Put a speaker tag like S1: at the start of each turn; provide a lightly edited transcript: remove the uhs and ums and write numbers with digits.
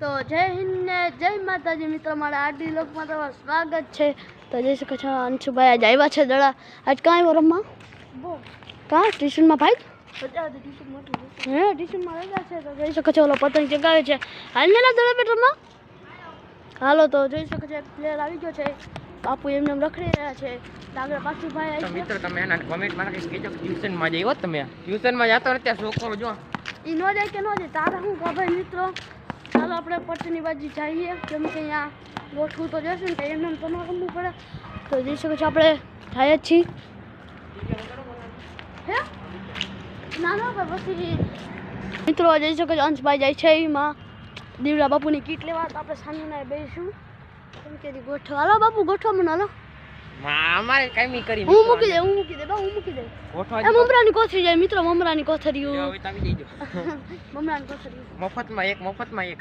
S1: તો જય હિન્દ ને જય માતાજી મિત્રો, મારા આરડી લોકમાં તમારું સ્વાગત છે. તો જઈ શકો છો અંશુભાઈ આજ આવ્યા છે દડા. આજ કાં આવ્યો રમવા? કાં ટ્યુશનમાં ભાઈ? હે ટ્યુશનમાં રજા છે. તો જોઈ શકો છો ઓલો પતંગ ચગાવે છે. હાલ ને દડા બેટ રમવા. હાલો તો જોઈ શકો છો એક પ્લેયર આવી ગયો છે. બાપુ એમને રખડી રહ્યા છે. આગળ પાછું ભાઈ
S2: તો મિત્રો તમે એના કોમેન્ટમાં નાખીશ કહેજો ટ્યુશનમાં જઈ હોત તમે ટ્યુશનમાં જતો નથી છોકરો જો
S1: એ ન જાય કે ન જાય તારે શું ખબર મિત્રો. ચાલો આપણે પટની બાજુ જઈએ કેમ કે અહીંયા ગોઠવું તો જશે ને એમને તમારે રમવું પડે. તો જઈ શકો છો આપણે થાય જ છીએ. હે ના ના ભાઈ પછી મિત્રો જઈ શકો છો અંશભાઈ જાય છે એમાં દીવડા બાપુની કીટ લેવા. તો આપણે સાંજના બેસીશું કેમ કે ગોઠવ. હાલો બાપુ ગોઠવા મને. હાલો
S2: અમારે કાઈ કરી
S1: હું મૂકી દે બા હું મૂકી દે. એ મમરાની કોથળી જાય મિત્રો, મમરાની કોથળીઓ
S2: હવે તમે દેજો
S1: મમરાની કોથળીઓ
S2: મફતમાં એક